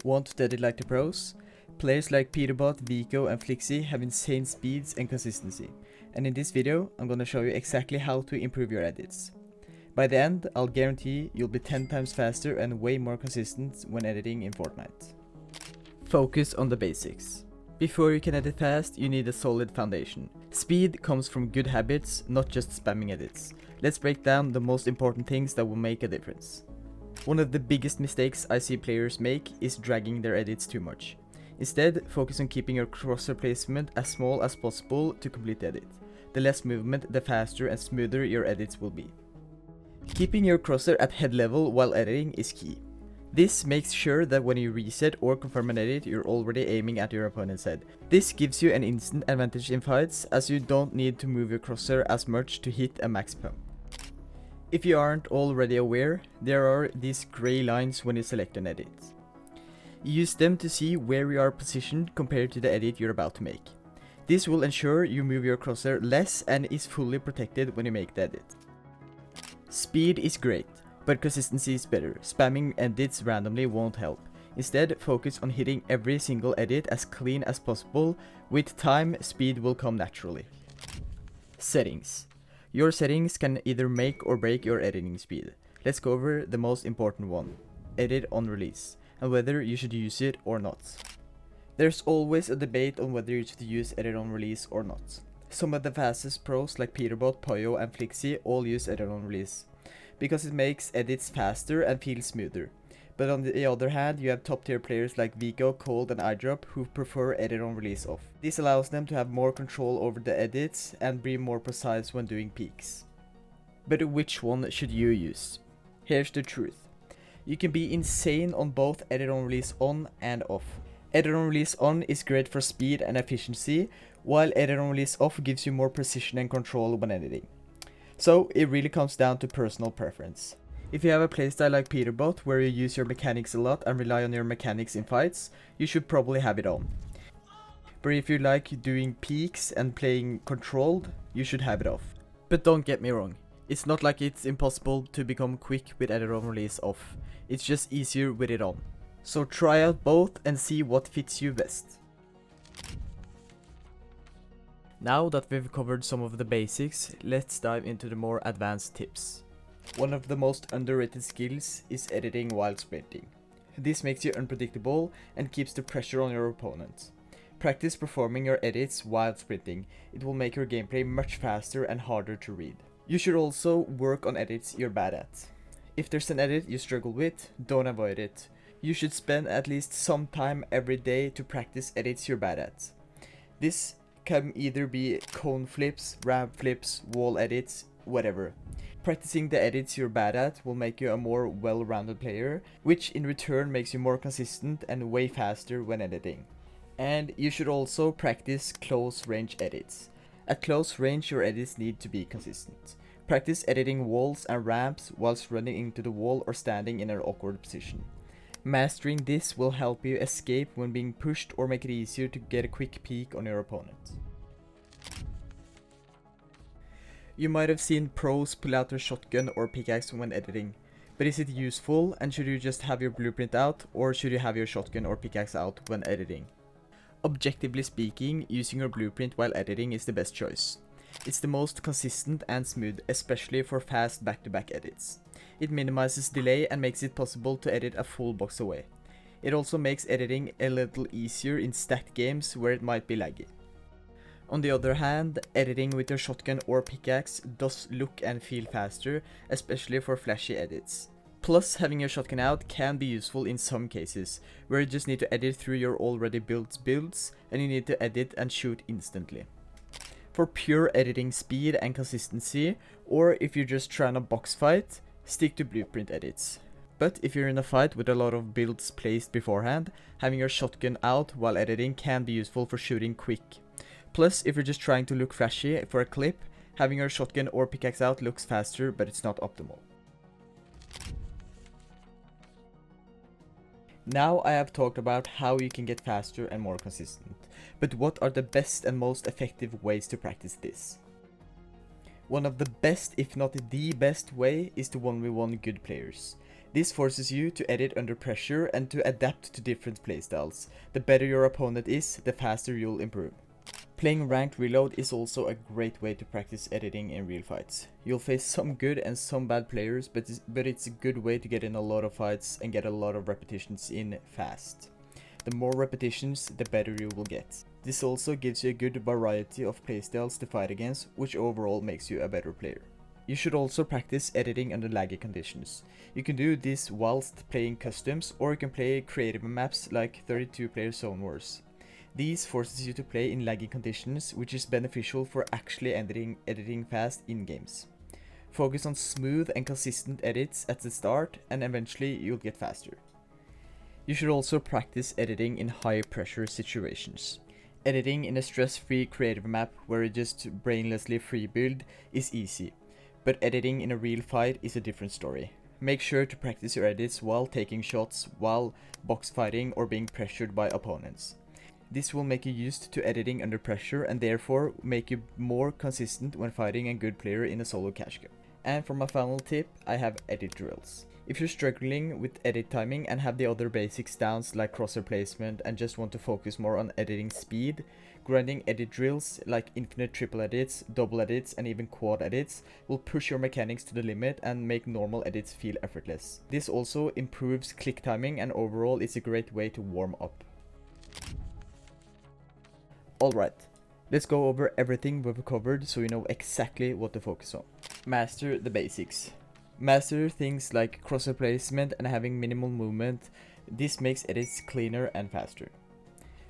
Want to edit like the pros? Players like Peterbot, Vico and Flixie have insane speeds and consistency, and in this video I'm gonna show you exactly how to improve your edits. By the end, I'll guarantee you'll be 10 times faster and way more consistent when editing in Fortnite. Focus on the basics. Before you can edit fast, you need a solid foundation. Speed comes from good habits, not just spamming edits. Let's break down the most important things that will make a difference. One of the biggest mistakes I see players make is dragging their edits too much. Instead, focus on keeping your crosshair placement as small as possible to complete the edit. The less movement, the faster and smoother your edits will be. Keeping your crosshair at head level while editing is key. This makes sure that when you reset or confirm an edit, you're already aiming at your opponent's head. This gives you an instant advantage in fights, as you don't need to move your crosshair as much to hit a max pump. If you aren't already aware, there are these grey lines when you select an edit. Use them to see where you are positioned compared to the edit you're about to make. This will ensure you move your crosshair less and is fully protected when you make the edit. Speed is great, but consistency is better. Spamming edits randomly won't help. Instead, focus on hitting every single edit as clean as possible. With time, speed will come naturally. Settings. Your settings can either make or break your editing speed. Let's go over the most important one, edit on release, and whether you should use it or not. There's always a debate on whether you should use edit on release or not. Some of the fastest pros like Peterbot, Poyo and Flixie all use edit on release, because it makes edits faster and feels smoother. But on the other hand, you have top tier players like Vico, Cold and iDrop who prefer edit on release off. This allows them to have more control over the edits and be more precise when doing peaks. But which one should you use? Here's the truth. You can be insane on both edit on release on and off. Edit on release on is great for speed and efficiency, while edit on release off gives you more precision and control when editing. So it really comes down to personal preference. If you have a playstyle like Peterbot where you use your mechanics a lot and rely on your mechanics in fights, you should probably have it on. But if you like doing peaks and playing controlled, you should have it off. But don't get me wrong, it's not like it's impossible to become quick with edit on release off. It's just easier with it on. So try out both and see what fits you best. Now that we've covered some of the basics, let's dive into the more advanced tips. One of the most underrated skills is editing while sprinting. This makes you unpredictable and keeps the pressure on your opponent. Practice performing your edits while sprinting. It will make your gameplay much faster and harder to read. You should also work on edits you're bad at. If there's an edit you struggle with, don't avoid it. You should spend at least some time every day to practice edits you're bad at. This can either be cone flips, ramp flips, wall edits, whatever. Practicing the edits you're bad at will make you a more well-rounded player, which in return makes you more consistent and way faster when editing. And you should also practice close range edits. At close range, your edits need to be consistent. Practice editing walls and ramps whilst running into the wall or standing in an awkward position. Mastering this will help you escape when being pushed or make it easier to get a quick peek on your opponent. You might have seen pros pull out their shotgun or pickaxe when editing, but is it useful, and should you just have your blueprint out, or should you have your shotgun or pickaxe out when editing? Objectively speaking, using your blueprint while editing is the best choice. It's the most consistent and smooth, especially for fast back-to-back edits. It minimizes delay and makes it possible to edit a full box away. It also makes editing a little easier in stacked games where it might be laggy. On the other hand, editing with your shotgun or pickaxe does look and feel faster, especially for flashy edits. Plus, having your shotgun out can be useful in some cases, where you just need to edit through your already built builds and you need to edit and shoot instantly. For pure editing speed and consistency, or if you're just trying a box fight, stick to blueprint edits. But if you're in a fight with a lot of builds placed beforehand, having your shotgun out while editing can be useful for shooting quick. Plus, if you're just trying to look flashy for a clip, having your shotgun or pickaxe out looks faster, but it's not optimal. Now I have talked about how you can get faster and more consistent, but what are the best and most effective ways to practice this? One of the best, if not the best way, is to 1v1 good players. This forces you to edit under pressure and to adapt to different playstyles. The better your opponent is, the faster you'll improve. Playing ranked reload is also a great way to practice editing in real fights. You'll face some good and some bad players, but it's a good way to get in a lot of fights and get a lot of repetitions in fast. The more repetitions, the better you will get. This also gives you a good variety of playstyles to fight against, which overall makes you a better player. You should also practice editing under laggy conditions. You can do this whilst playing customs, or you can play creative maps like 32-player Zone Wars. These forces you to play in laggy conditions, which is beneficial for actually editing fast in games. Focus on smooth and consistent edits at the start, and eventually you'll get faster. You should also practice editing in high pressure situations. Editing in a stress-free creative map where you just brainlessly free build is easy, but editing in a real fight is a different story. Make sure to practice your edits while taking shots, while box fighting or being pressured by opponents. This will make you used to editing under pressure and therefore make you more consistent when fighting a good player in a solo cash game. And for my final tip, I have edit drills. If you're struggling with edit timing and have the other basics down like crosshair placement and just want to focus more on editing speed, grinding edit drills like infinite triple edits, double edits and even quad edits will push your mechanics to the limit and make normal edits feel effortless. This also improves click timing and overall it's a great way to warm up. Alright, let's go over everything we've covered so you know exactly what to focus on. Master the basics. Master things like crosshair placement and having minimal movement. This makes edits cleaner and faster.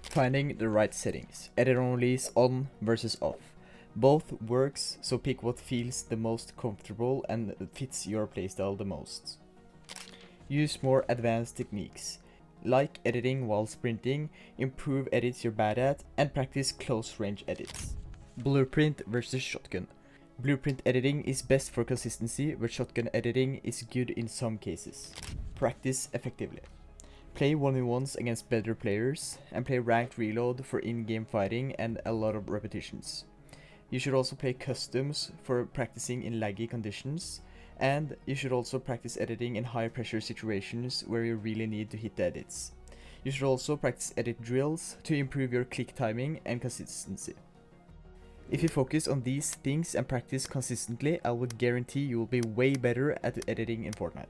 Finding the right settings. Edit on release on versus off. Both works, so pick what feels the most comfortable and fits your playstyle the most. Use more advanced techniques, like editing while sprinting, improve edits you're bad at, and practice close range edits. Blueprint versus shotgun. Blueprint editing is best for consistency, but shotgun editing is good in some cases. Practice effectively. Play 1v1s against better players, and play ranked reload for in-game fighting and a lot of repetitions. You should also play customs for practicing in laggy conditions, and you should also practice editing in high pressure situations where you really need to hit the edits. You should also practice edit drills to improve your click timing and consistency. If you focus on these things and practice consistently, I would guarantee you will be way better at editing in Fortnite.